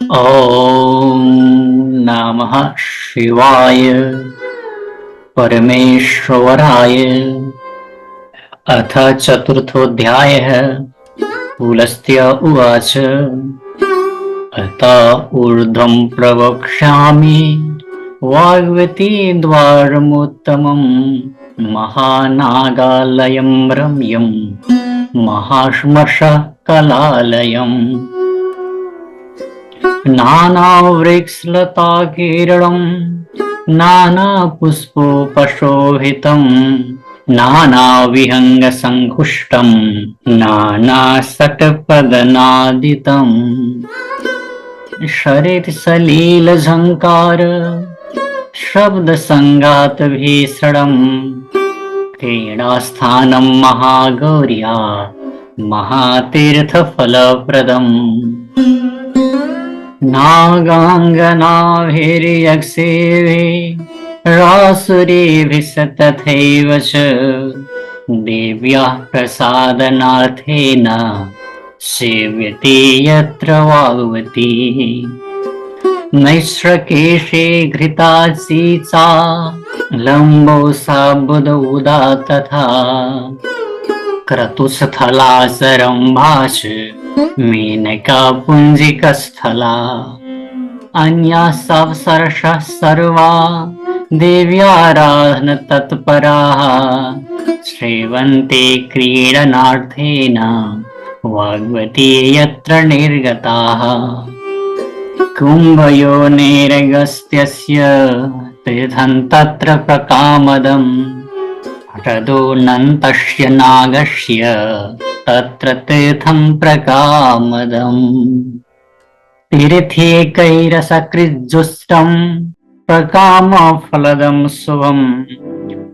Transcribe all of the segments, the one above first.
ॐ नमः शिवाय परमेश्वराय। अथ चतुर्थोऽध्यायः। पुलस्त्य उवाच अत ऊर्ध्वं प्रवक्ष्यामि वाग्वती द्वारमुत्तमम् महानागालयं रम्यं महाश्मशः कलालयम् नानावृक्षलताकीर्णं नानापुष्पोपशोभितं नानाविहङ्गसङ्कुष्टं नानाषट्पदनादितं सरित्सलीलझङ्कार शब्दसङ्गातभीषणं क्रीडास्थानं महागौर्या महातीर्थफलप्रदम् नागाङ्गनाभिर्यक्षेभिः रासुरीभिः तथैव च देव्याः प्रसादनार्थेन सेव्यते यत्र वाग्वती। नैश्रकेशे घृताची चा लम्बोसा बुदबुदा तथा क्रतुस्थलासरम्भाश्च मेनका पुञ्जिकस्थला अन्याः सप्तर्षयः सर्वा देव्याराधन तत्पराः सेवन्ते क्रीडनार्थेन वाग्वती यत्र निर्गताः। कुम्भयोनिरगस्त्यस्य तीर्थं तत्र प्रकामदम् तदोऽनन्तस्य नागस्य तत्र तीर्थं प्रकामदम्। तीर्थैकैरसकृज्जुष्टं प्रकामफलदं शुभम्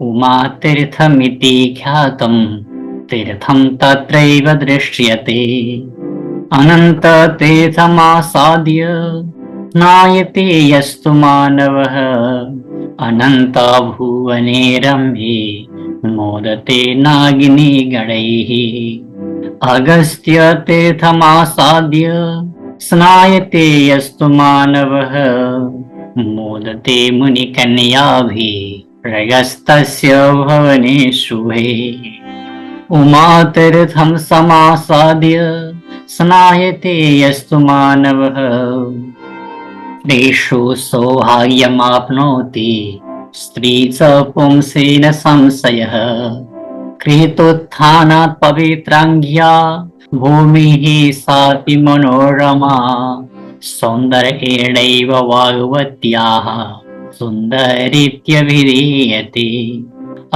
उमातीर्थमिति ख्यातं तीर्थं तत्रैव दृश्यते। अनन्ततीर्थमासाद्य स्नायते यस्तु मानवः अनन्ता भुवने रम्ये मोदते नागिनी गणैः। अगस्त्यतीर्थमासाद्य स्नायते यस्तु मानवः मोदते मुनिकन्याभिः रगस्तस्य भवने शुभे। उमातीर्थं समासाद्य स्नायते यस्तु मानवः स्त्रीषु सौभाग्यमाप्नोति स्त्री च पुंसेन संशयः। कृतोत्थानात् पवित्राङ्ग्या भूमिः सापि मनोरमा सौन्दर्येणैव वाग्वत्याः सुन्दरीत्यभिधीयते।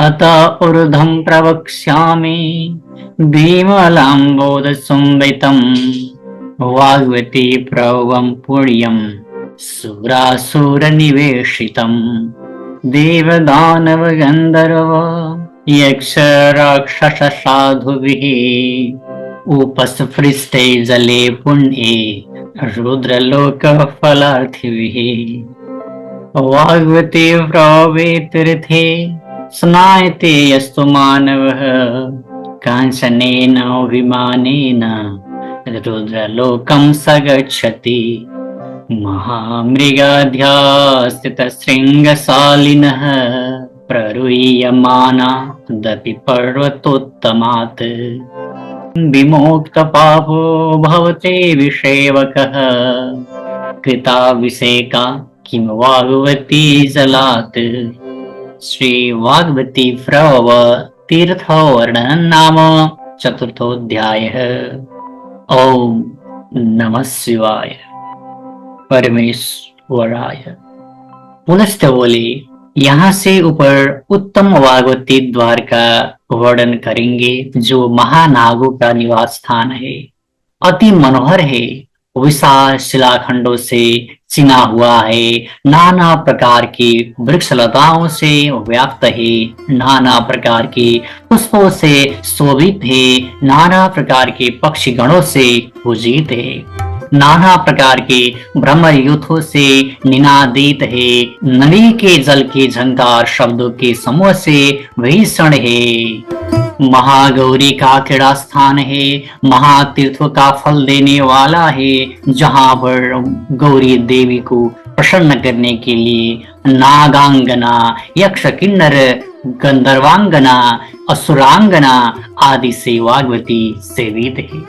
अत ऊर्ध्वं प्रवक्ष्यामि विमलाम्बोदसुम्बितं वाग्वती प्रभवं पुण्यं सुरासुरनिवेशितम्। देवदानवगन्धर्व यक्षराक्षससाधुभिः उपस्पृष्टे जले पुण्ये रुद्रलोकफलार्थिभिः। वाग्वती प्रभवे तीर्थे स्नायते यस्तु मानवः काञ्चनेन विमानेन रुद्रलोकं स गच्छति। महामृगाध्यास्थितशृङ्गशालिनः प्ररूयमानादपि पर्वतोत्तमात् विमोक्तपापो भवते विषेवकः कृताभिषेका किं वाग्वती जलात्। श्री वाग्वती प्रभव तीर्थवर्णनं नाम चतुर्थोऽध्यायः। ओम नमः शिवाय परमेश्वराय। पुनश्च बोले, यहाँ से ऊपर उत्तम वाग्वती द्वार का वर्णन करेंगे जो महानागों का निवास स्थान है। अति मनोहर है, विशाल शिलाखंडों से चिना हुआ है, नाना प्रकार की वृक्षलताओं से व्याप्त है, नाना प्रकार के पुष्पों से शोभित है, नाना प्रकार के पक्षी गणों से पूजित है। नाना प्रकार के भ्रमर यूथों से निनादित है। नदी के जल के झंकार शब्दों के समूह से भीषण है। महागौरी का क्रीड़ा स्थान है, महातीर्थ का फल देने वाला है, जहाँ पर गौरी देवी को प्रसन्न करने के लिए नागांगना, यक्ष, किन्नर, गंधर्वांगना, असुरांगना आदि से वाग्वती सेवित है।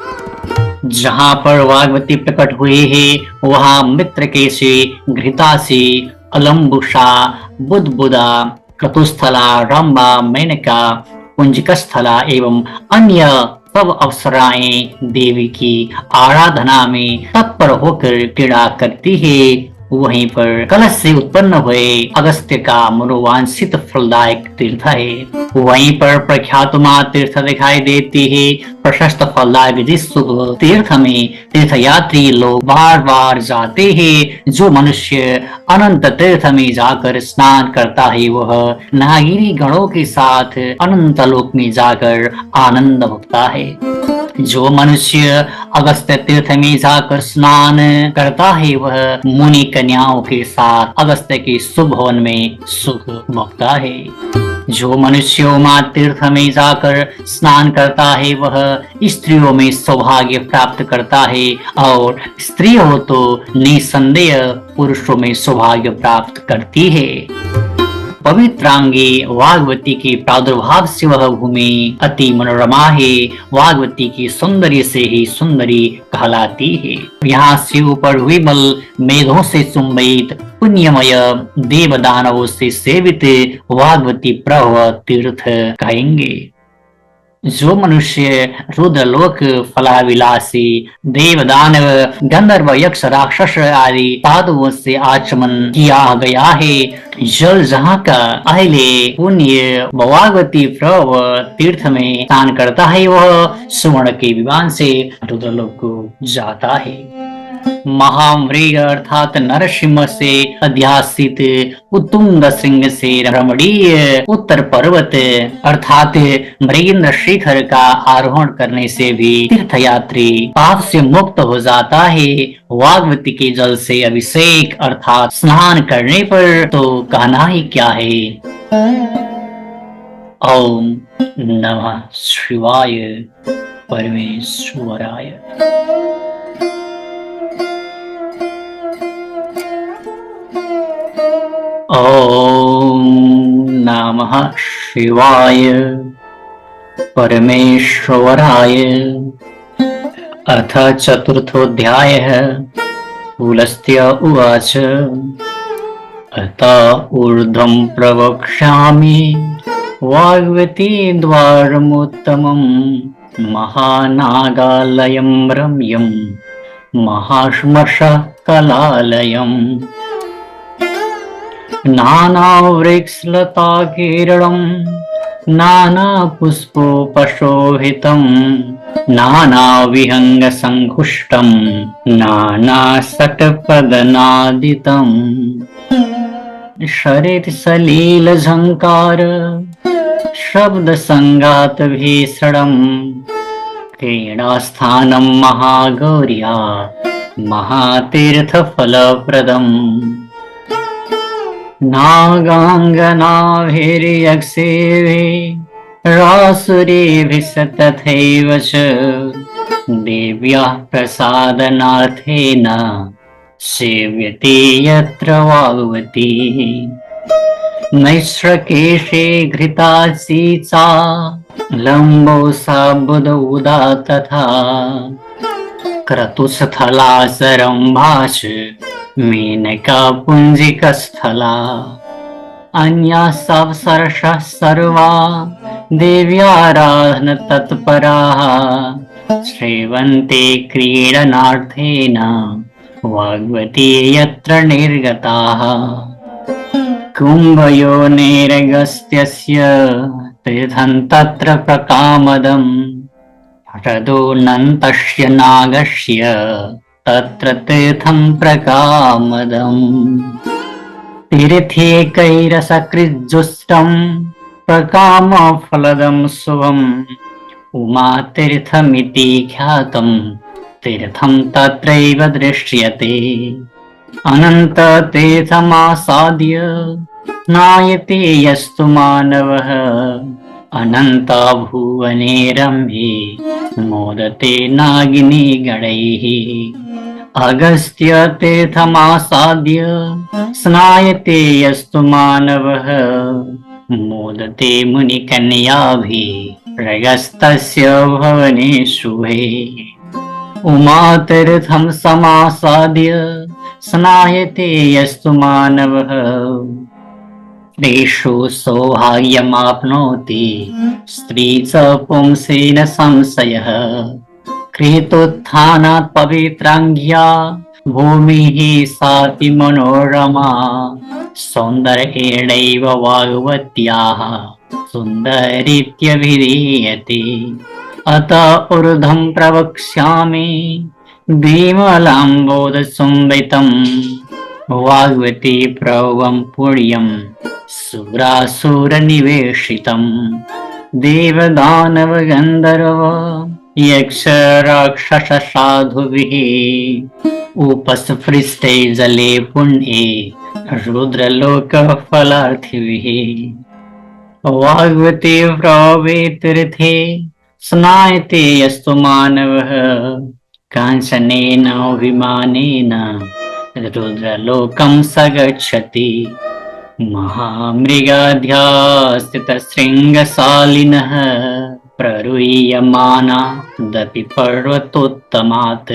जहाँ पर वाग्वती प्रकट हुए हैं वहाँ मित्रकेशी, घृतासी, अलम्बुषा, बुदबुदा, क्रतुस्थला, रंबा, मेनका, कुंजकस्थला एवं अन्य सब अप्सराएं देवी की आराधना में तत्पर होकर क्रीड़ा करती है। वहीं पर कलश से उत्पन्न हुए अगस्त्य का मनोवांछित फलदायक तीर्थ है। वहीं पर प्रख्यातुमा तीर्थ दिखाई देती है। प्रशस्त फलदायक जिस तीर्थ में तीर्थयात्री लोग बार बार जाते हैं। जो मनुष्य अनंत तीर्थ में जाकर स्नान करता है वह नागिनी गणों के साथ अनंत लोक में जाकर आनंद भुगता है। जो मनुष्य अगस्त्य तीर्थ में जाकर स्नान करता है वह मुनि कन्याओं के साथ अगस्त्य के शुभ भवन में सुख भोगता है। जो मनुष्य उमा तीर्थ में जाकर स्नान करता है वह स्त्रियों में सौभाग्य प्राप्त करता है और स्त्री हो तो निसंदेह पुरुषों में सौभाग्य प्राप्त करती है। पवित्रांगी वाग्वती की प्रादुर्भाव से वह भूमि अति मनोरमा है। वाग्वती की सौंदर्य से ही सुंदरी कहलाती है। यहाँ से ऊपर विमल मेघों से चुंबित पुण्यमय देव दानवों से सेवित वाग्वती प्रभव तीर्थ कहेंगे। जो मनुष्य रुद्रलोक, फलाविलासी, देव, दानव, गंधर्व, यक्ष, राक्षस आदि साधुओं से आचमन किया गया है, जल जहाँ का अहले पुण्य वाग्वती प्रभव तीर्थ में स्नान करता है वह सुवर्ण के विमान से रुद्रलोक को जाता है। महामृग अर्थात नरसिंह से अध्यासित उत्तुंग सिंह से रमणीय उत्तर पर्वत अर्थात मृगेंद्र शिखर का आरोहण करने से भी तीर्थयात्री पाप से मुक्त हो जाता है। वाग्वती के जल से अभिषेक अर्थात स्नान करने पर तो कहना ही क्या है। ओम नमः शिवाय परमेश्वराय। ओम नमः शिवाय परमेश्वराय। अथ चतुर्थोऽध्यायः। पुलस्त्य उवाच अत ऊर्ध्वं प्रवक्ष्यामि वाग्वती द्वारमुत्तमं महानागालयं रम्यं महाश्मशः कलालयम् नानावृक्षलताकीर्णं नानापुष्पोपशोभितं नानाविहङ्गसङ्कुष्टं नानाषट्पदनादितं शरीरसलीलझङ्कार शब्दसङ्गातभीषणं क्रीडास्थानं महागौर्या महातीर्थफलप्रदम् नागाङ्गनाभिर्यक्षेभिः रासुरेभिः तथैव च देव्याः प्रसादनार्थेन सेव्यते यत्र वाग्वती। नैश्रकेशे घृतासी चा लम्बोसा बुदबुदा तथा क्रतुस्थला सरम्भाच मेनका पुंजिकस्थला अन्या सप्सरसः सर्वा देव्याराधन तत्पराः श्रीवन्ते क्रीडनार्थेन वाग्वती यत्र निर्गताः। कुम्भयोनिरगस्त्यस्य तीर्थं तत्र प्रकामदम् हृदोऽनन्तस्य नागस्य तत्र तीर्थं प्रकामदम्। तीर्थेकैरसकृज्जुष्टं प्रकामफलदं शुभम् उमातीर्थमिति ख्यातं तीर्थम तत्रैव दृश्यते। अनंत तीर्थमासाद्य स्नायते यस्तु मानवः अनंत भुवने रम्ये मोदते नागिनी गणैः। अगस्त्य तीर्थमासाद्य स्नायते यस्तु मानवः मोदते मुनिकन्याभिः प्रगस्तस्य भवने शुभे। उमातीर्थं समासाद्य स्नायते यस्तु मानवः स्त्रीषु सौभाग्यमाप्नोति स्त्री च पुंसेन संशयः। कृतोत्थानात् पवित्राङ्ग्या भूमिः साति मनोरमा सौन्दर्येणैव वाग्वत्याः सुन्दरीत्यभिधीयते। अत ऊर्ध्वं प्रवक्ष्यामि विमलाम्बोधसंवितं वाग्वती प्रवं पुण्यं सुरासुरनिवेशितं। देवदानव गन्धर्व यक्ष राक्षस साधुभिः उपस्पृष्टे जले पुण्ये रुद्रलोक फलार्थिभिः। वाग्वती प्रवे तीर्थे स्नायते यस्तु मानवः कांचनेन विमानेन रुद्रलोकं स गच्छति। महामृगाध्यास्थितशृङ्गशालिनः प्ररूयमानादपि पर्वतोत्तमात्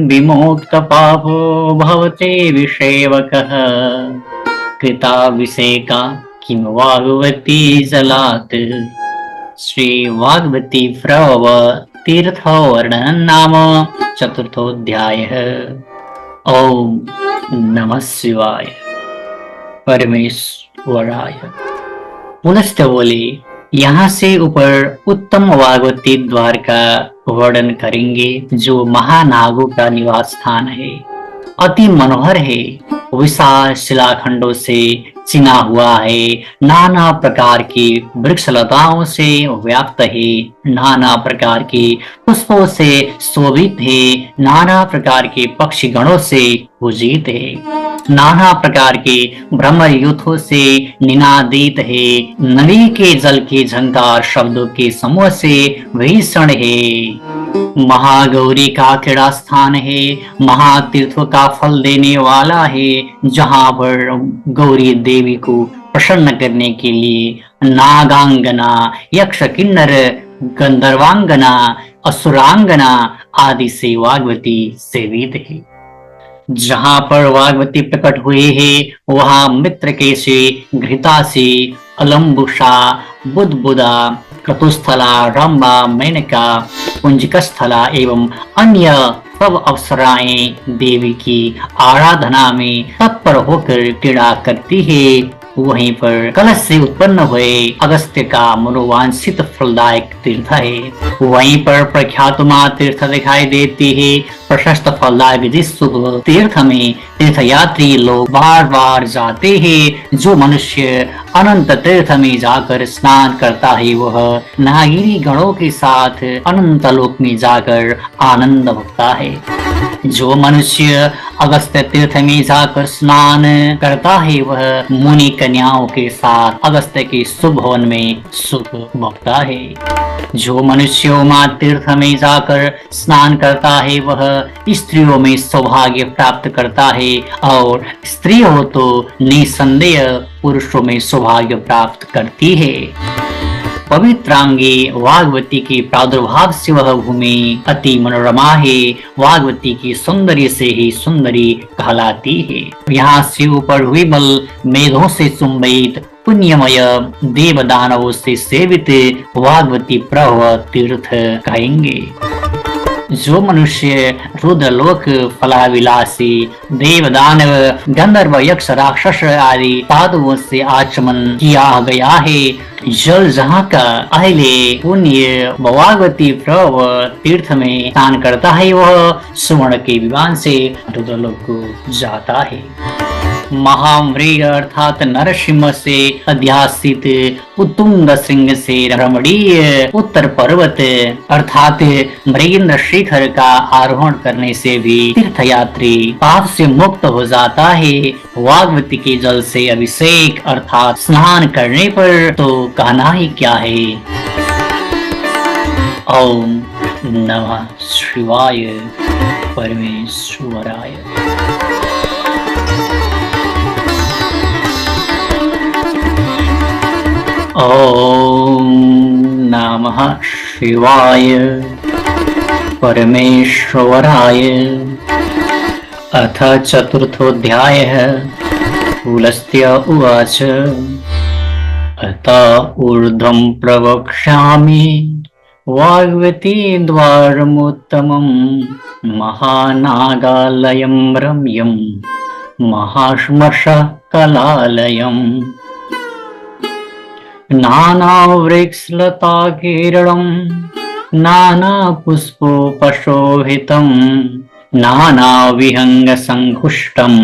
विमुक्तपापो भवते विषेवकः कृताभिषेका किं वाग्वती जलात्। श्री वाग्वती प्रव तीर्थवर्णन नाम चतुर्थोऽध्यायः। ओम नमः शिवाय परमेश्वराय। पुनश्च बोले, यहाँ से ऊपर उत्तम वाग्वती द्वार का वर्णन करेंगे जो महानागों का निवास स्थान है। अति मनोहर है, विशाल शिलाखंडों से चिना हुआ है, नाना प्रकार की वृक्ष लताओं से व्याप्त है, नाना प्रकार के पुष्पों से शोभित है, नाना प्रकार के पक्षी गणों से पूजित है, नाना प्रकार के ब्रह्म यूथों से निनादित है, नदी के जल के झंकार शब्दों के समूह से भीषण है। महागौरी का क्रीड़ा स्थान है, महातीर्थों का फल देने वाला है, जहाँ पर गौरी देवी को प्रसन्न करने के लिए नागांगना, यक्ष, किन्नर, गंधर्वांगना, असुरांगना आदि से वाग्वती सेवित है। जहाँ पर वाग्वती प्रकट हुए हैं वहाँ मित्रकेशी, घृतासी, अलम्बुषा, बुदबुदा, क्रतुस्थला, रंबा, मेनका, कुंजकस्थला एवं अन्य सब अप्सराएं देवी की आराधना में तत्पर होकर क्रीड़ा करती है। वहीं पर कलश से उत्पन्न हुए अगस्त्य का मनोवांछित फलदायक तीर्थ है। वहीं पर प्रख्यातुमा तीर्थ दिखाई देती है। प्रशस्त फलदायक जिस शुभ तीर्थ में तीर्थयात्री लोग बार बार जाते हैं। जो मनुष्य अनंत तीर्थ में जाकर स्नान करता है वह नागिनी गणों के साथ अनंत लोक में जाकर आनंद भुगता है। जो मनुष्य अगस्त्य तीर्थ में जाकर स्नान करता है वह मुनि कन्याओं के साथ अगस्त्य के शुभ भवन में सुख भोगता है। जो मनुष्य उमा तीर्थ में जाकर स्नान करता है वह स्त्रियों में सौभाग्य प्राप्त करता है और स्त्री हो तो निसंदेह पुरुषों में सौभाग्य प्राप्त करती है। पवित्रांगी वाग्वती के प्रादुर्भाव से वह भूमि अति मनोरमा है। वाग्वती की सौंदर्य से ही सुंदरी कहलाती है। यहाँ से ऊपर हुई बल मेघों से चुंबित पुण्यमय देव दानवों से सेवित वाग्वती प्रभव तीर्थ कहेंगे। जो मनुष्य रुद्रलोक फलाविलासी देव दानव गंधर्व यक्ष राक्षस आदि साधुओं से आचमन किया गया है, जल जहाँ का अहले पुण्य वाग्वती प्रभ तीर्थ में स्नान करता है वह सुवर्ण के विमान से रुद्रलोक को जाता है। महामृग अर्थात नरसिंह से अध्यासित उत्तुंग श्रृंग से रमणीय उत्तर पर्वत अर्थात मृगेंद्र शिखर का आरोहण करने से भी तीर्थयात्री पाप से मुक्त हो जाता है। वागवती के जल से अभिषेक अर्थात स्नान करने पर तो कहना ही क्या है। ओम नमः शिवाय परमेश्वराय। ओम नमः शिवाय परमेश्वराय। अथ चतुर्थोऽध्यायः। पुलस्त्य उवाच अत ऊर्ध्वं प्रवक्ष्यामि वाग्वती द्वारमुत्तमं महानागालयं रम्यं महाश्मशः कलालयम् नानावृक्षलताकीर्णं नानापुष्पोपशोभितं नानाविहङ्गसङ्कुष्टं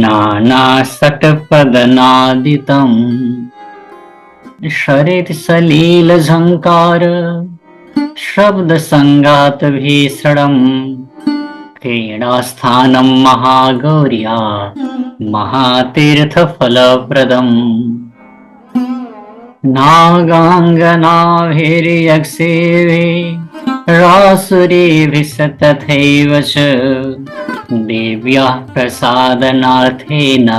नानाषट्पदनादितं शरत्सलिलझङ्कार शब्दसङ्गातभीषणं क्रीडास्थानं महागौर्या महातीर्थफलप्रदम् नागाङ्गनाभिर्यक्षेभिः रासुरेभिः तथैव च देव्याः प्रसादनार्थेन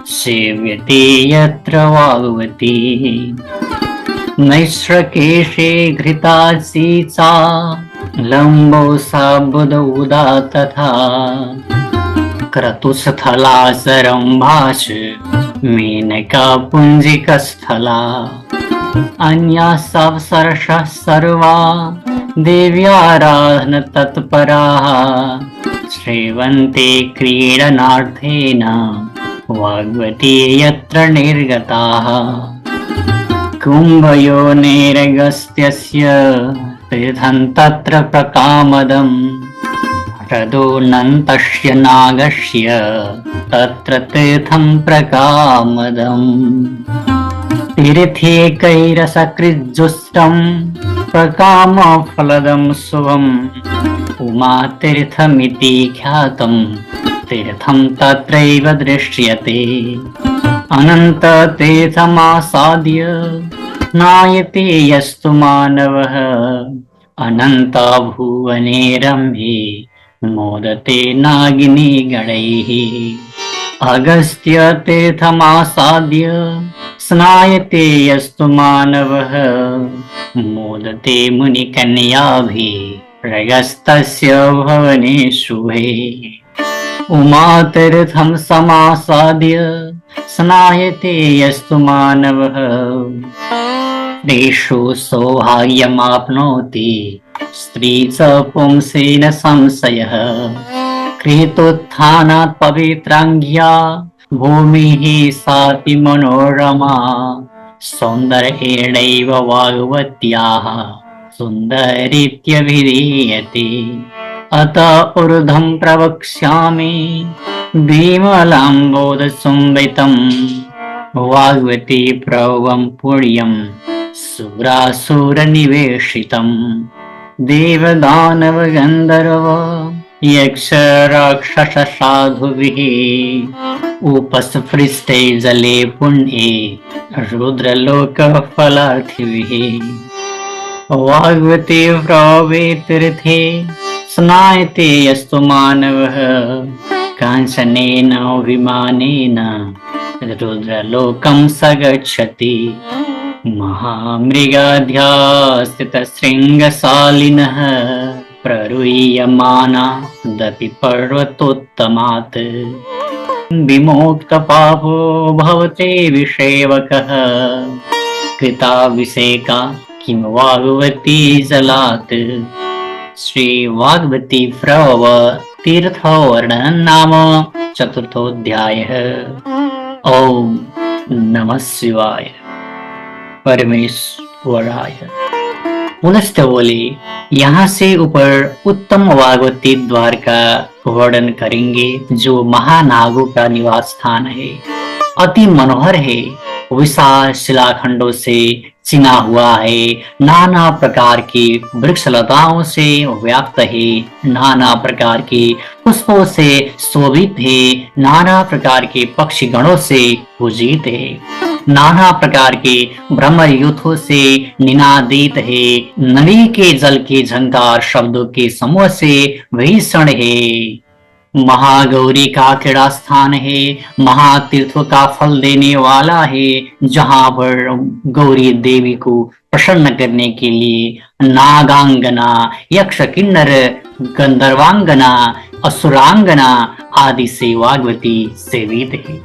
सेव्यते यत्र वाग्वती। नैश्रकेशे घृता सीचा लम्बोसा बुदौदा तथा क्रतुस्थलासरम्भाश्च मेनका पुञ्जिकस्थला अन्याः सप्तर्षयः सर्वा देव्याराधन तत्पराः श्रीवन्ते क्रीडनार्थेन वाग्वती यत्र निर्गताः। कुम्भयोनिरगस्त्यस्य तीर्थं तत्र प्रकामदम् हृदोऽनन्तस्य नागस्य तत्र तीर्थं प्रकामदम्। तीर्थैकैरसकृज्जुष्टं प्रकामफलदं शुभम् उमातीर्थमिति ख्यातं तीर्थं तत्रैव दृश्यते। अनन्ततीर्थमासाद्य नायते यस्तु मानवः अनन्ता भुवने रम्ये मोदते नागिनी गणैः। अगस्त्यतीर्थमासाद्य स्नायते यस्तु मानवः मोदते मुनिकन्याभिः रगस्तस्य भवने शुभे। उमातीर्थं समासाद्य स्नायते यस्तु मानवः स्त्रीषु सौभाग्यमाप्नोति स्त्री च पुंसेन संशयः। कृतोत्थानात् पवित्राङ्ग्या भूमिः सापि मनोरमा सौन्दर्येणैव वाग्वत्याः सुन्दरीत्यभिधीयते। अत ऊर्ध्वं प्रवक्ष्यामि विमलाम्बोदसुम्बितं वाग्वती प्रभवं पुण्यं सुरासुरनिवेशितम्। देवदानवगन्धर्व यक्षराक्षस साधुभिः उपस्पृष्टे जले पुण्ये रुद्रलोकफलार्थिभिः। वाग्वती प्रभवे तीर्थे स्नायते यस्तु मानवः काञ्चनेन विमानेन रुद्रलोकं स गच्छति। महामृगाध्यास्थितशृङ्गशालिनः प्ररूयमाना दपि पर्वतोत्तमात् विमुक्तपापो भवते विषेवकः कृताभिषेका किं वाग्वती जलात्। श्री वाग्वती प्रभव तीर्थवर्णनं नाम चतुर्थोऽध्यायः। ओम नमः शिवाय परमेश्वराय। पुनश्च बोले, यहाँ से ऊपर उत्तम वागवती द्वार का वर्णन करेंगे जो महानागों का निवास स्थान है। अति मनोहर है, विशाल शिलाखंडों से चिना हुआ है, नाना प्रकार की वृक्ष लताओं से व्याप्त है, नाना प्रकार के पुष्पों से शोभित है, नाना प्रकार के पक्षी गणों से पूजित है, नाना प्रकार के भ्रमर यूथों से निनादित है, नदी के जल के झंकार शब्दों के समूह से भीषण है। महागौरी का क्रीड़ा स्थान है, महातीर्थों का फल देने वाला है, जहाँ पर गौरी देवी को प्रसन्न करने के लिए नागांगना, यक्ष, किन्नर, गंधर्वांगना, असुरांगना आदि से वाग्वती सेवित है।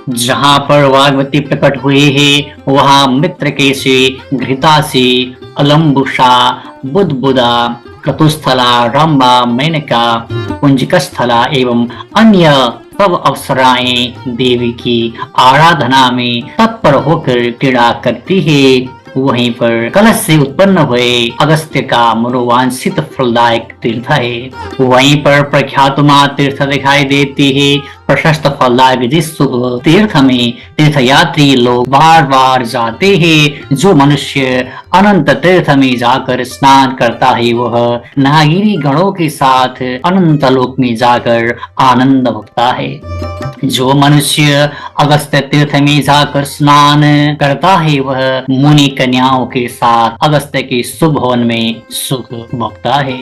जहाँ पर वाग्वती प्रकट हुए हैं वहाँ मित्रकेशी, घृतासी, अलम्बुषा, बुदबुदा, क्रतुस्थला, रंबा, मेनका, कुंजकस्थला एवं अन्य सब अप्सराएं देवी की आराधना में तत्पर होकर क्रीड़ा करती है। वहीं पर कलश से उत्पन्न हुए अगस्त्य का मनोवांछित फलदायक तीर्थ है। वहीं पर प्रख्यातुमा तीर्थ दिखाई देती है। प्रशस्त फलदायक जिस शुभ तीर्थ में तीर्थयात्री लोग बार बार जाते हैं, जो मनुष्य अनंत तीर्थ में जाकर स्नान करता है वह नागिनी गणों के साथ अनंत लोक में जाकर आनंद भुगता है। जो मनुष्य अगस्त्य तीर्थ में जाकर स्नान करता है वह मुनि कन्याओं के साथ अगस्त्य के शुभ भवन में सुख भोगता है।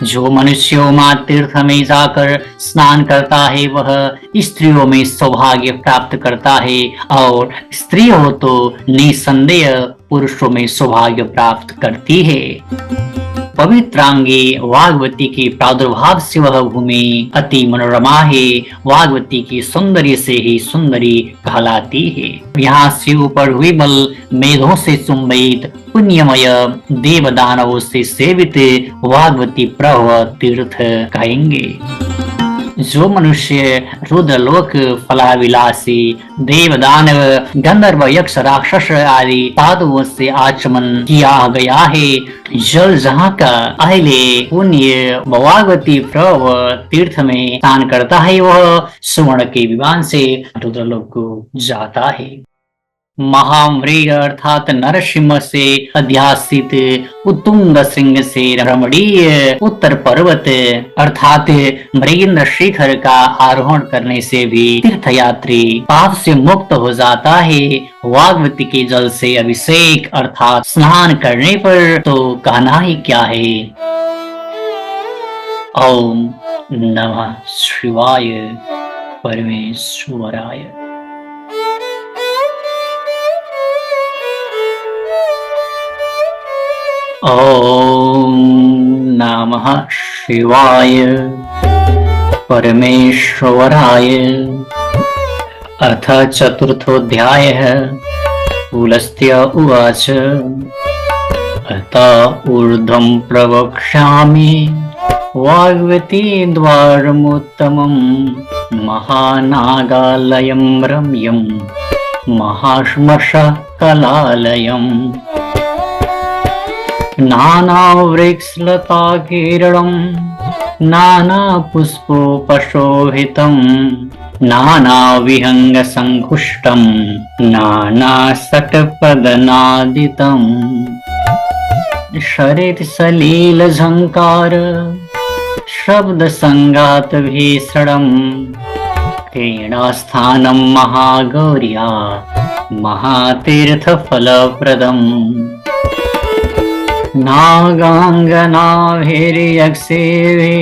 जो मनुष्य उमा तीर्थ में जाकर स्नान करता है वह स्त्रियों में सौभाग्य प्राप्त करता है और स्त्री हो तो निसंदेह पुरुषों में सौभाग्य प्राप्त करती है। पवित्रांगी वाग्वती के प्रादुर्भाव से वह भूमि अति मनोरमा है। वाग्वती की सौंदर्य से ही सुंदरी कहलाती है। यहाँ से ऊपर विमल मेघों से सुंबित पुण्यमय देव दानवों से सेवित वाग्वती प्रभव तीर्थ कहेंगे। जो मनुष्य रुद्रलोक, फलाविलासी, देव, दानव, गंधर्व, यक्ष, राक्षस आदि साधुओं से आचमन किया गया है, जल जहाँ का अहले पुण्य वाग्वती प्रभव तीर्थ में स्नान करता है वह सुवर्ण के विमान से रुद्रलोक को जाता है। महामृग अर्थात नरसिंह से अध्यासित उत्तुंग सिंह से रमणीय उत्तर पर्वत अर्थात मृगेंद्र शिखर का आरोहण करने से भी तीर्थयात्री पाप से मुक्त हो जाता है। वाग्वती के जल से अभिषेक अर्थात स्नान करने पर तो कहना ही क्या है। ओम नमः शिवाय परमेश्वराय। ओम नमः शिवाय परमेश्वराय। अथ चतुर्थोऽध्यायः। पुलस्त्य उवाच अत ऊर्ध्वं प्रवक्ष्यामि वाग्वती द्वारमुत्तमं महानागालयं रम्यं महाश्मशः कलालयम् नानावृक्षलताकीर्णं नानापुष्पोपशोभितं नानाविहङ्गसङ्कुष्टं नानासटपदनादितं शरीरसलीलझङ्कार शब्दसङ्गातभीषणं क्रीडास्थानं महागौर्या महातीर्थफलप्रदम् नागाङ्गनाभिर्यक्षेभि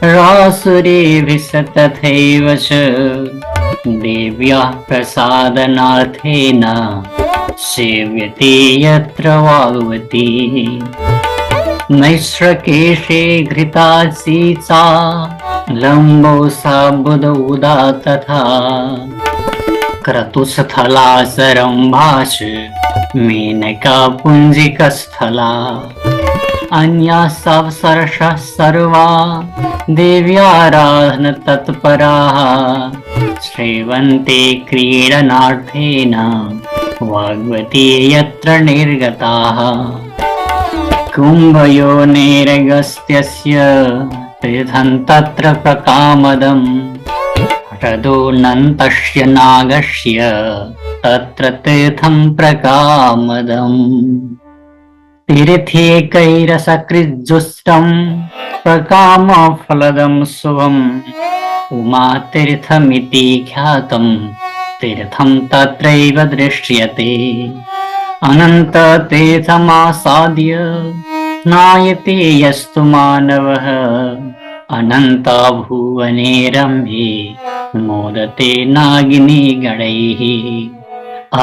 रासुरेभिः तथैव च देव्याः प्रसादनार्थेन सेव्यते यत्र वाग्वती नैश्रकेशे घृतासी सा लम्बोसा बुधौदा तथा क्रतुस्थला सरम्भाच मेनका पुंजिकस्थला अन्या सप्सरसः सर्वा देव्याराधन तत्पराः श्रीवन्ते क्रीडनार्थेन वाग्वती यत्र निर्गताः कुम्भयोनिरगस्त्यस्य तीर्थं तत्र प्रकामदम् हृदोऽनन्तस्य नागस्य तत्र तीर्थं प्रकामदम् तीर्थेकैरसकृज्जुष्टं प्रकामफलदं शुभम् उमातीर्थमिति ख्यातं तीर्थं तत्रैव दृश्यते अनन्ततीर्थमासाद्य स्नायते यस्तु मानवः अनन्तभुवने रम्ये मोदते नागिनी गणैः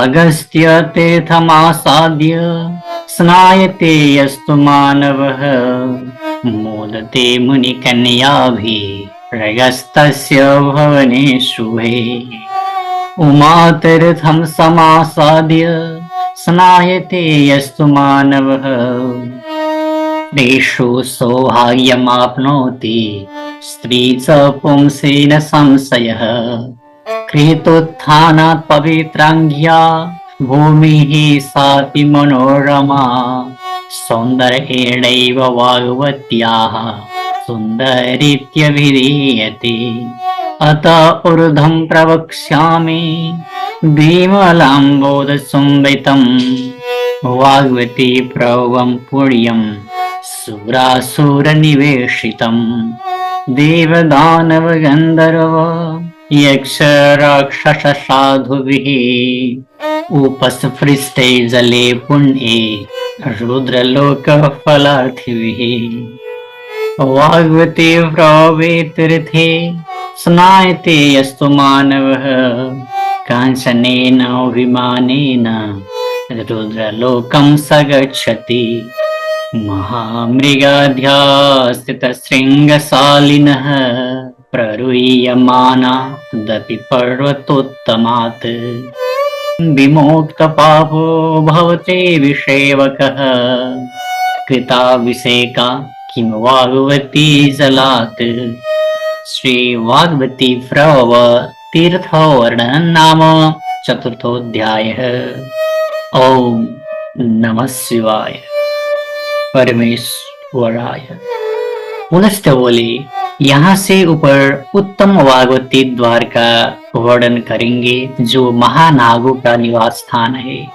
अगस्त्यतीर्थमासाद्य स्नायते यस्तु मानवः मोदते मुनिकन्याभिः रगस्तस्य भवने शुभे उमातीर्थं समासाद्य स्नायते यस्तु मानवः तेषु सौभाग्यमाप्नोति स्त्री च पुंसेन संशयः कृतोत्थानात् पवित्राङ्ग्या भूमिः सापि मनोरमा सौन्दर्येणैव वाग्वत्याः सुन्दरीत्यभिधीयते अत ऊर्ध्वं प्रवक्ष्यामि विमलाम्बोधसंवितं वाग्वती प्रवं पुण्यं सुरासुरनिवेशितं देवदानवगन्धर्व यक्षराक्षससाधुभिः उपस्पृष्टे जले पुण्ये रुद्रलोकफलार्थिभिः वाग्वती प्रवे तीर्थे स्नायते यस्तु मानवः काञ्चनेन विमानेन रुद्रलोकं स गच्छति महामृगाध्यास्थितशृङ्गशालिनः प्ररूयमानादपि पर्वतोत्तमात् विमुक्तपापो भवते विषेवकः कृताभिषेका किं वाग्वती जलात् श्री वाग्वती प्रव तीर्थवर्णनं नाम चतुर्थोऽध्यायः। ओम नमः शिवाय परमेश्वराय। पुनश्च बोले, यहाँ से ऊपर उत्तम वाग्वती द्वार का वर्णन करेंगे जो महानागों का निवास स्थान है।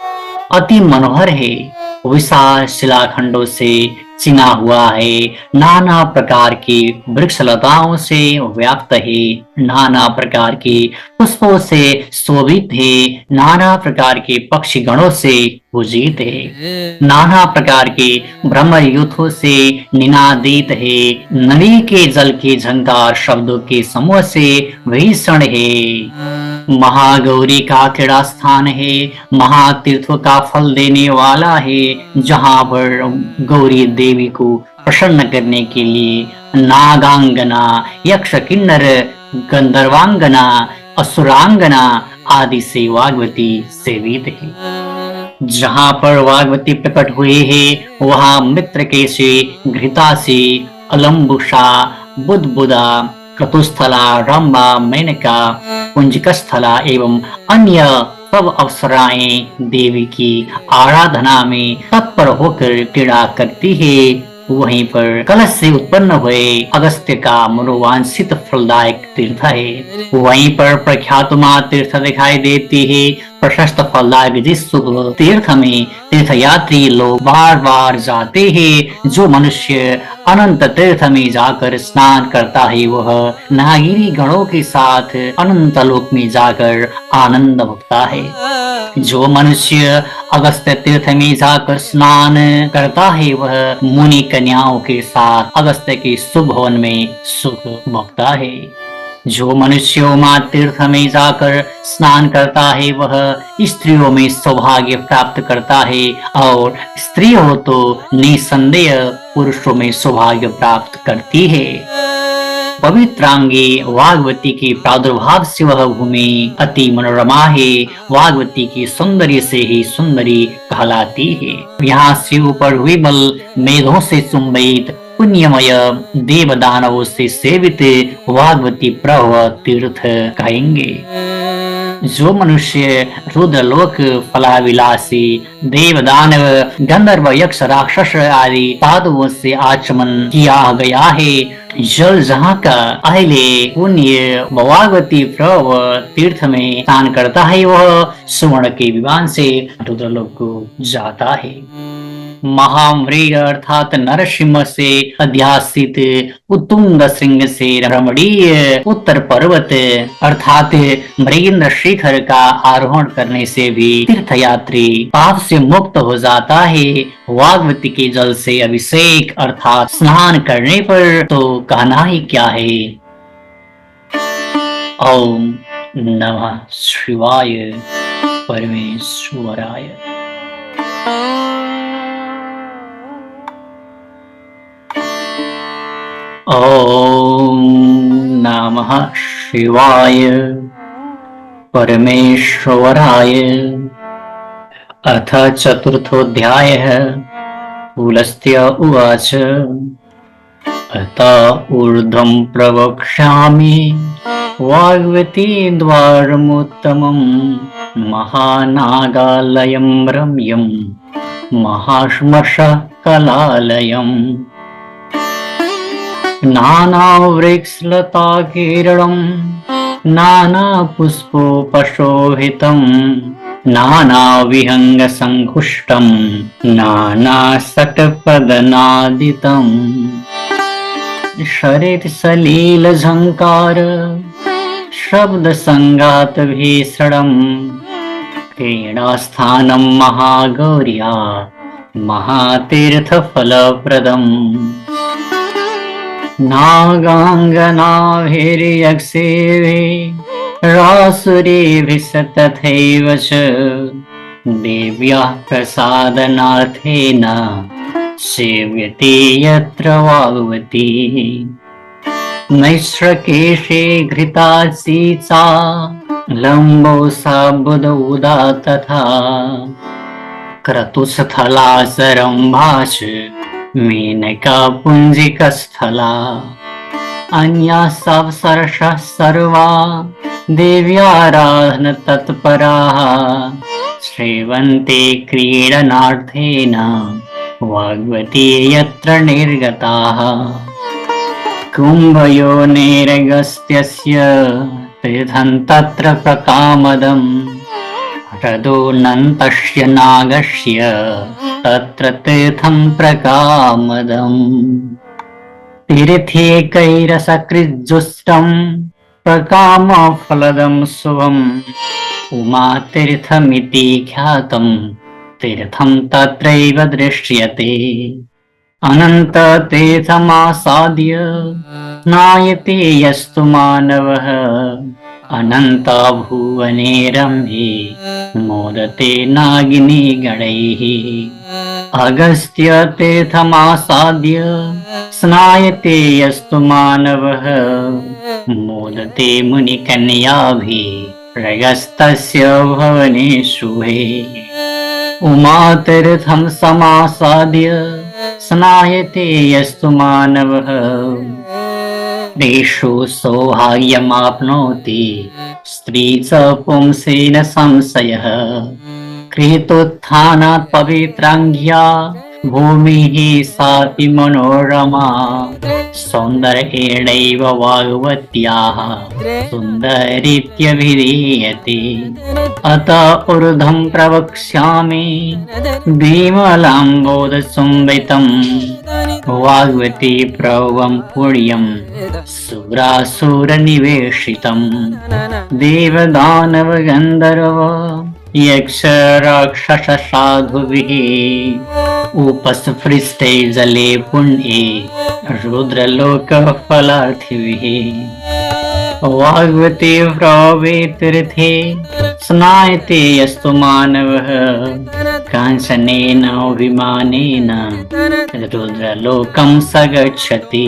अति मनोहर है, विशाल शिलाखंडों से चिना हुआ है, नाना प्रकार की वृक्ष लताओं से व्याप्त है, नाना प्रकार के पुष्पों से शोभित है, नाना प्रकार के पक्षी गणों से पूजित है, नाना प्रकार के ब्रह्मयूथों से निनादित है, नदी के जल के झंकार शब्दों के समूह से भीषण है, महागौरी का क्रीड़ा स्थान है, महातीर्थों का फल देने वाला है, जहाँ पर गौरी देवी को प्रसन्न करने के लिए नागांगना, यक्ष, किन्नर, गंधर्वांगना, असुरांगना आदि से वाग्वती सेवित है। जहाँ पर वाग्वती प्रकट हुए हैं वहाँ मृत्रकेशी, घृतासी, अलम्बुषा, बुदबुदा, क्रतुस्थला, रंबा, मेनका, कुंजकस्थला एवं अन्य सब अप्सराएं देवी की आराधना में तत्पर होकर क्रीड़ा करती है। वहीं पर कलश से उत्पन्न हुए अगस्त्य का मनोवांछित फलदायक तीर्थ है। वहीं पर प्रख्यातुमा तीर्थ दिखाई देती है। प्रशस्त फलदायक जिस शुभ तीर्थ में तीर्थयात्री लोग बार बार जाते हैं, जो मनुष्य अनंत तीर्थ में जाकर स्नान करता है वह नागिनी गणों के साथ अनंत लोक में जाकर आनंद भुगता है। जो मनुष्य अगस्त्य तीर्थ में जाकर स्नान करता है वह मुनि कन्याओं के साथ अगस्त्य के शुभ भवन में सुख भोगता है। जो मनुष्य उमा तीर्थ में जाकर स्नान करता है वह स्त्रियों में सौभाग्य प्राप्त करता है और स्त्री हो तो निसंदेह पुरुषों में सौभाग्य प्राप्त करती है। पवित्रांगी वाग्वती के प्रादुर्भाव से वह भूमि अति मनोरमा है। वाग्वती की सौंदर्य से ही सुंदरी कहलाती है। यहाँ से ऊपर विमल मेघों से सुंबित पुण्यमय देव दानवों से सेवित वाग्वती प्रभव तीर्थ कहेंगे। जो मनुष्य रुद्रलोक फलाविलासी देव दानव गंधर्व यक्ष राक्षस आदि साधुओं से आचमन किया गया है, जल जहाँ का अहिले पुण्य भवागती प्रव तीर्थ में स्नान करता है, वह सुवर्ण के विमान से रुद्रलोक को जाता है। महामृग अर्थात नरसिंह से अध्यासित उत्तुंग श्रृंग से रमणीय उत्तर पर्वत अर्थात मृगेंद्र शिखर का आरोहण करने से भी तीर्थयात्री पाप से मुक्त हो जाता है। वागवती के जल से अभिषेक अर्थात स्नान करने पर तो कहना ही क्या है। ओम नमः शिवाय परमेश्वराय। ओम नमः शिवाय परमेश्वराय। अथ चतुर्थोऽध्यायः। पुलस्त्य उवाच अत ऊर्ध्वं प्रवक्ष्यामि वाग्वती द्वारमुत्तमं महानागालयं रम्यं महाश्मशः कलालयम् नानावृक्षलताकीर्णं नानापुष्पोपशोभितं नानाविहङ्गसङ्कुष्टं नानासटपदनादितं शरीरसलीलझङ्कार शब्दसङ्गातभीषणं क्रीडास्थानं महागौर्या महातीर्थफलप्रदम् नागाङ्गनाभिर्यक्षेभिः रासुरेभिः तथैव च देव्याः प्रसादनार्थेन सेव्यते यत्र वाग्वती। नैश्रकेशे घृता सीता लम्बोसा बुधौदा तथा क्रतुस्थलासरम्भाच मेनका पुंजिकस्थला अन्याः सप्तर्षयः सर्वा देव्याराधन तत्पराः सेवन्ते क्रीडनार्थेन वाग्वती यत्र निर्गताः। कुम्भयोनिरगस्त्यस्य तीर्थं तत्र प्रकामदम् हृदोऽनन्तस्य नागस्य तत्र तीर्थं प्रकामदम्। तीर्थैकैरसकृज्जुष्टं प्रकामफलदं शुभम् उमातीर्थमिति ख्यातं तीर्थं तत्रैव दृश्यते। अनन्ततीर्थमासाद्य नायते यस्तु मानवः अनन्ता भुवने रम्ये मोदते नागिनी गणैः। अगस्त्यतीर्थमासाद्य स्नायते यस्तु मानवः मोदते मुनिकन्याभिः रगस्तस्य भवने शुभे। उमातीर्थं समासाद्य स्नायते यस्तु मानवः तेषु सौभाग्यमाप्नोति स्त्री च पुंसेन संशयः। कृतोत्थानात् पवित्राङ्ग्या भूमिः सापि मनोरमा सौन्दर्येणैव वाग्वत्याः सुन्दरीत्यभिधीयते। अत ऊर्ध्वं प्रवक्ष्यामि विमलाम्बोधसुम्बितं वाग्वती प्रवं पुण्यं सुरासुरनिवेशितं। देवदानव गन्धर्व यक्ष राक्षस साधुभिः उपस्पृष्टे जले पुण्ये रुद्रलोक फलार्थिभिः। वाग्वती प्रवे तीर्थे स्नायते यस्तु मानवः काञ्चनेन विमानेन रुद्रलोकं स गच्छति।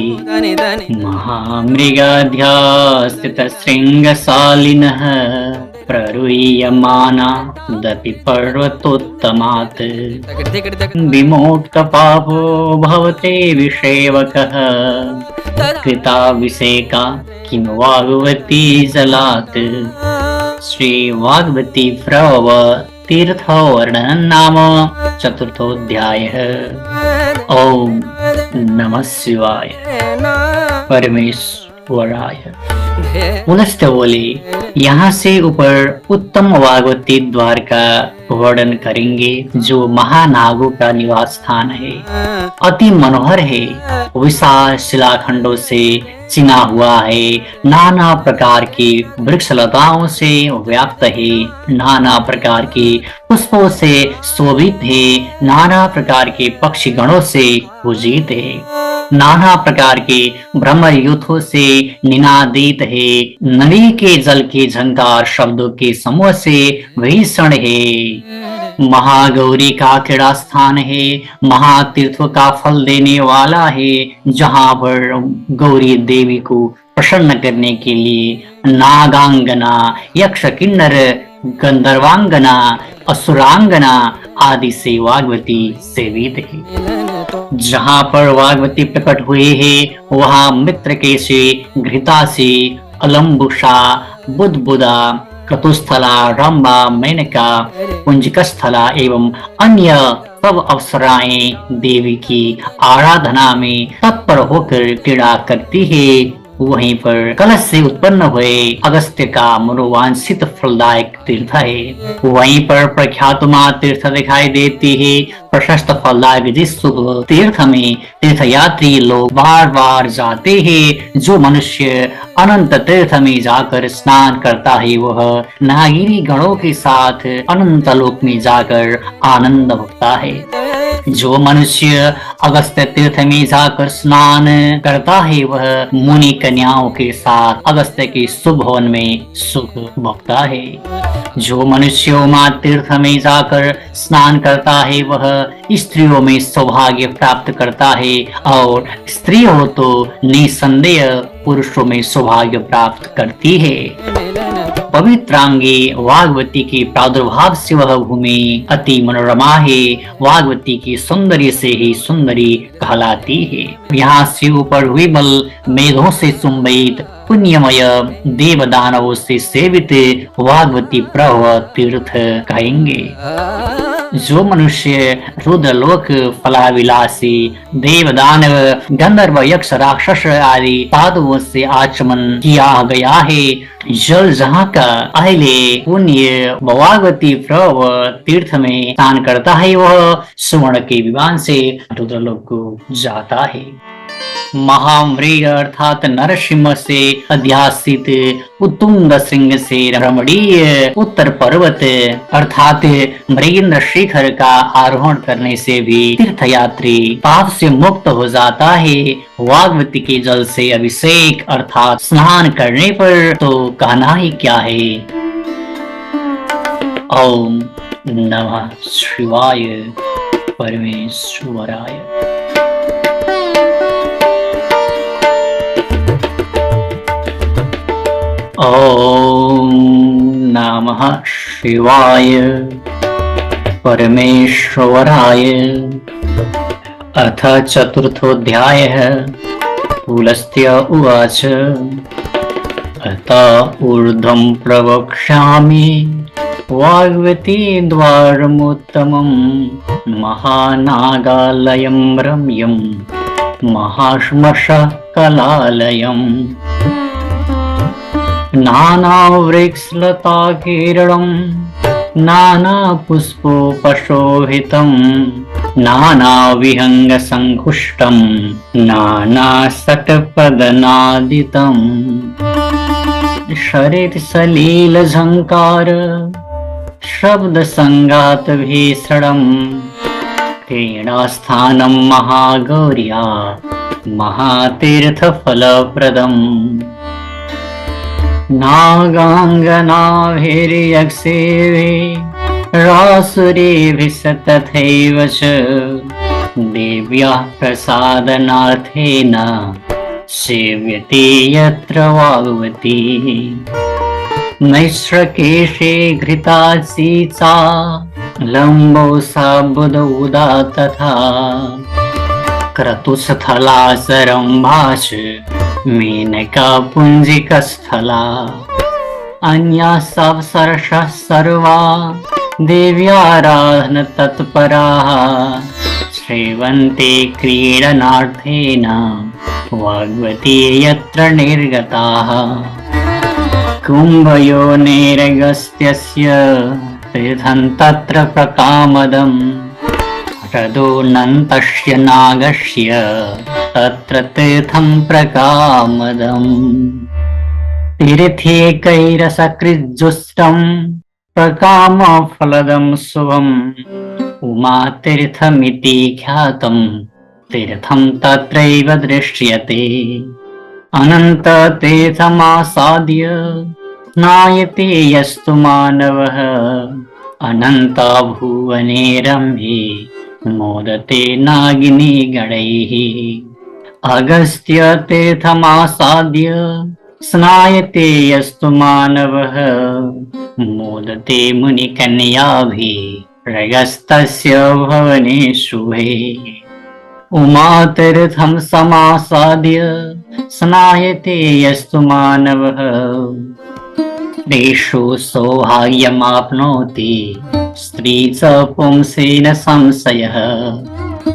महामृगाध्यास्थितशृङ्गशालिनः प्ररूयमाना दपि पर्वतोत्तमात् विमोक्तपापो भवते विषेवकः कृताभिषेका किं वाग्वती जलात्। श्री वाग्भटी प्रभव तीर्थ वर्णन नाम चतुर्थोऽध्यायः। ओम नमः शिवाय परमेश्वराय। पुनश्च बोले, यहाँ से ऊपर उत्तम वागवती द्वार का वर्णन करेंगे जो महानागों का निवास स्थान है। अति मनोहर है, विशाल शिलाखंडों से चिना हुआ है, नाना प्रकार की वृक्ष लताओं से व्याप्त है, नाना प्रकार के पुष्पों से शोभित है, नाना प्रकार के पक्षी गणों से पूजित है, नाना प्रकार के भ्रमर यूथों से निनादित है, नदी के जल के झंकार शब्दों के समूह से भीषण है, महागौरी का क्रीड़ा स्थान है, महातीर्थों का फल देने वाला है, जहाँ पर गौरी देवी को प्रसन्न करने के लिए नागांगना, यक्ष, किन्नर, गंधर्वांगना, असुरांगना आदि से वाग्भटी सेवित है। जहाँ पर वाग्भटी प्रकट हुए हैं, वहाँ मृत्रकेशी, घृतासी, अलम्बुषा, बुदबुदा, क्रतुस्थला, रंबा, मेनका, कुंजकस्थला एवं अन्य सब अप्सराएं देवी की आराधना में तत्पर होकर क्रीड़ा करती है। वहीं पर कलश से उत्पन्न हुए अगस्त्य का मनोवांछित फलदायक तीर्थ है। वहीं पर प्रख्यातमा तीर्थ दिखाई देती है। प्रशस्त फलदायक जिस शुभ तीर्थ में तीर्थयात्री लोग बार बार जाते हैं, जो मनुष्य अनंत तीर्थ में जाकर स्नान करता है, वह नागिनी गणों के साथ अनंत लोक में जाकर आनंद भुगता है। जो मनुष्य अगस्त्य तीर्थ में जाकर स्नान करता है, वह मुनि कन्याओं के साथ अगस्त्य के शुभ भवन में सुख भोगता है। जो मनुष्य उमा तीर्थ में जाकर स्नान करता है, वह स्त्रियों में सौभाग्य प्राप्त करता है, और स्त्री हो तो निसंदेह पुरुषों में सौभाग्य प्राप्त करती है। पवित्रांगी वाग्भटी के प्रादुर्भाव से वह भूमि अति मनोरमा है। वाग्भटी की सौंदर्य से ही सुंदरी कहलाती है। यहाँ से ऊपर हुई बल मेघों से सुंबित पुण्यमय देव दानवों से सेवित वाग्भटी प्रभव तीर्थ कहेंगे। जो मनुष्य रुद्रलोक, फलाविलासी, देव दानव, गंधर्व, यक्ष, राक्षस आदि साधुओं से आचमन किया गया है, जल जहाँ का अहले पुण्य वाग्भटी प्रभव तीर्थ में स्नान करता है, वह सुवर्ण के विमान से रुद्रलोक को जाता है। महामृग अर्थात नरसिंह से अध्यासित उत्तुंग श्रृंग से रमणीय उत्तर पर्वत अर्थात मृगेंद्र शिखर का आरोहण करने से भी तीर्थयात्री पाप से मुक्त हो जाता है। वाग्भटी के जल से अभिषेक अर्थात स्नान करने पर तो कहना ही क्या है। ओम नमः शिवाय परमेश्वराय। ओम नमः शिवाय परमेश्वराय। अथ चतुर्थोऽध्यायः। पुलस्त्य उवाच, अत ऊर्ध्वं प्रवक्ष्यामि वाग्भटी द्वारमुत्तमं, महानागालयं रम्यं, महाश्मशः कलालयम्, नानावृक्षलताकीर्णं, नानापुष्पोपशोभितं, नानाविहङ्गसङ्घुष्टं, नानाषट्पदनादितम्, सलिलझङ्कार शब्दसङ्गातभीषणं, क्रीडास्थानं महागौर्या महातीर्थफलप्रदम्, नागाङ्गनाभिर्यक्षेभिः रासुरेभिः तथैव च, देव्याः प्रसादनार्थेन सेव्यते यत्र वाग्भटी, नैश्रकेशे घृतासी चा, लम्बोसा बुदबुदा तथा, क्रतुस्थला सरम्भा च, मेनका पुंजिकस्थला, अन्या सब सरसः सर्वा देव्याराधन तत्पराः श्रीवन्ते क्रीडनार्थेन भगवती यत्र निर्गताः कुम्भयोनिरगस्त्यस्य तीर्थं तत्र प्रकामदम् हृदोऽनन्तस्य नागस्य तत्र तीर्थं प्रकामदम् तीर्थैकैरसकृज्जुष्टं प्रकामफलदं शुभम् उमातीर्थमिति ख्यातं तीर्थं तत्रैव दृश्यते अनन्ततीर्थमासाद्य स्नायते यस्तु मानवः अनन्तभुवने रम्ये मोदते नागिनी गणैः अगस्त्यतीर्थमासाद्य स्नायते यस्तु मानवः मोदते मुनिकन्याभिः रगस्तस्य भवने शुभे उमातीर्थं समासाद्य स्नायते यस्तु मानवः तेषु सौभाग्यमाप्नोति स्त्री च पुंसेन संशयः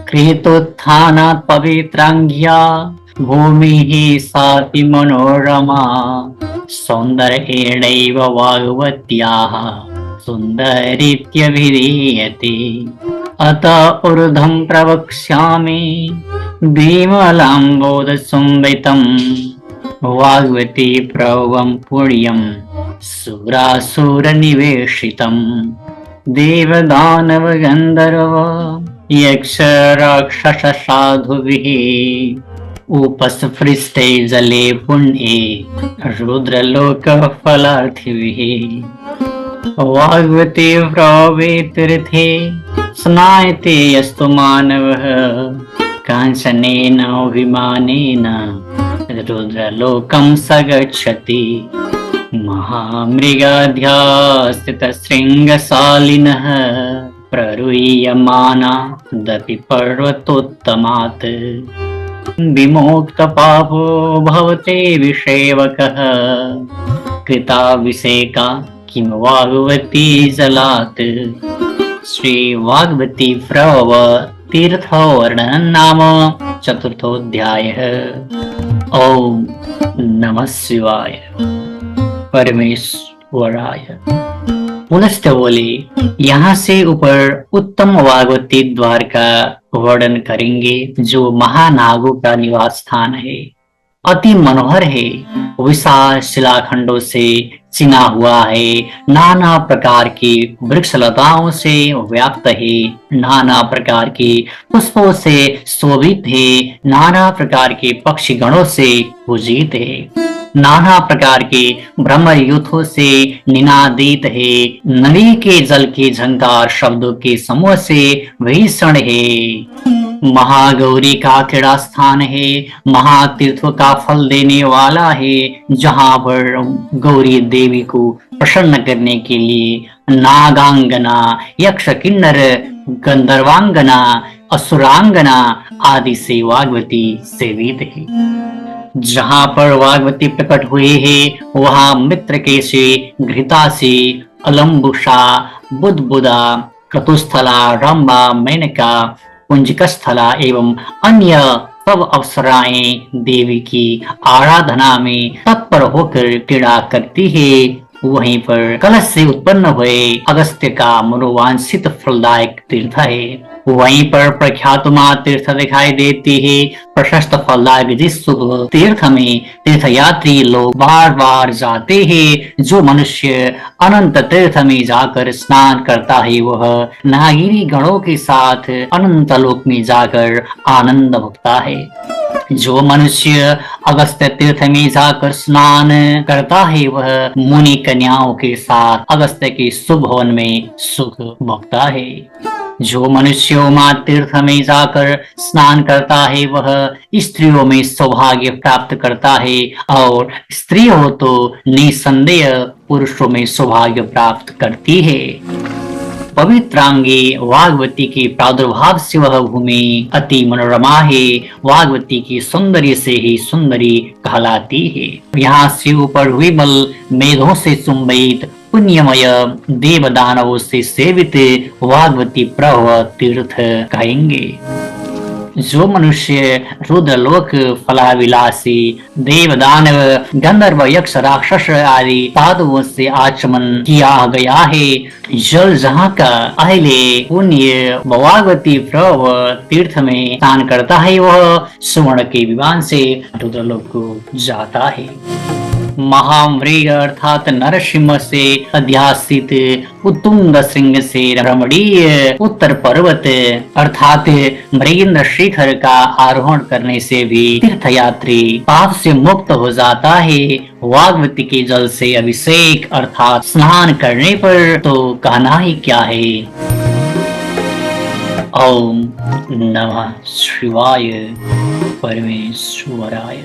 कृतोत्थानात् पवित्राङ्ग्या भूमिः सापि मनोरमा सौन्दर्येणैव वाग्वत्याः सुन्दरीत्यभिधीयते अत ऊर्ध्वं प्रवक्ष्यामि विमलाम्बोधसंवितम् वाग्वती प्रभवं पुण्यं सुरासुरनिवेशितम् देवदानव गन्धर्व यक्ष राक्षस साधुभिः उपस्पृष्टे जले पुण्ये रुद्रलोकफलार्थिभिः वाग्वती प्रभवे तीर्थे स्नायते यस्तु मानवः काञ्चनेन विमानेन रुद्रलोकं स गच्छति महामृगाध्यास्थितशृङ्गशालिनः प्ररूयमाना दपि पर्वतोत्तमात् विमोक्तपापो भवते विषेवकः कृताभिषेका किं वाग्वती जलात् श्री वाग्वती प्रभव तीर्थवर्णन नाम चतुर्थोऽध्यायः। ओम नमः शिवाय परमेश्वराय। पुनश्च बोले, यहाँ से ऊपर उत्तम वागवती द्वार का वर्णन करेंगे जो महानागों का निवास स्थान है। अति मनोहर है, विशाल शिलाखंडों से चिना हुआ है, नाना प्रकार की वृक्ष लताओं से व्याप्त है, नाना प्रकार के पुष्पों से शोभित है, नाना प्रकार के पक्षी गणों से पूजित है, नाना प्रकार के भ्रमर यूथों से निनादित है, नदी के जल के झंकार शब्दों के समूह से भीषण है, महागौरी का क्रीड़ा स्थान है, महातीर्थों का फल देने वाला है, जहाँ पर गौरी देवी को प्रसन्न करने के लिए नागांगना, यक्ष, किन्नर, गंधर्वांगना, असुरांगना आदि से वाग्वती सेवित है। जहाँ पर वाग्वती प्रकट हुए हैं वहाँ मित्रकेशी, घृतासी, अलम्बुषा, बुदबुदा, क्रतुस्थला, रंबा, मेनका, कुंजकस्थला एवं अन्य सब अप्सराएं देवी की आराधना में तत्पर होकर क्रीड़ा करती है। वहीं पर कलश से उत्पन्न हुए अगस्त्य का मनोवांछित फलदायक तीर्थ है। वहीं पर प्रख्यातमा तीर्थ दिखाई देती है। प्रशस्त फलदायक जिस शुभ तीर्थ में तीर्थयात्री लोग बार बार जाते हैं, जो मनुष्य अनंत तीर्थ में जाकर स्नान करता है वह नागिनी गणों के साथ अनंत लोक में जाकर आनंद भुगता है। जो मनुष्य अगस्त्य तीर्थ में जाकर स्नान करता है वह मुनि कन्याओं के साथ अगस्त्य के शुभ भवन में सुख भोगता है। जो मनुष्य उमा तीर्थ में जाकर स्नान करता है वह स्त्रियों में सौभाग्य प्राप्त करता है और स्त्री हो तो निसंदेह पुरुषों में सौभाग्य प्राप्त करती है। पवित्रांगी वागवती के प्रादुर्भाव से वह भूमि अति मनोरमा है, वागवती की सौंदर्य से ही सुंदरी कहलाती है। यहाँ से ऊपर हुई बल मेघों से चुंबित पुण्यमय देव दानवों से सेवित वागवती प्रभव तीर्थ कहेंगे। जो मनुष्य रुद्रलोक फलाविलासी देव दानव गंधर्व यक्ष राक्षस आदि साधुओं से आचमन किया गया है, जल जहाँ का अहले पुण्य वागवती प्रभव तीर्थ में स्नान करता है, वह सुवर्ण के विमान से रुद्रलोक को जाता है। महामृग अर्थात नरसिंह से अध्यासित उत्तुंग श्रृंग से रमणीय उत्तर पर्वत अर्थात मृगेंद्र शिखर का आरोहण करने से भी तीर्थयात्री पाप से मुक्त हो जाता है। वागवती के जल से अभिषेक अर्थात स्नान करने पर तो कहना ही क्या है। ओम नमः शिवाय परमेश्वराय।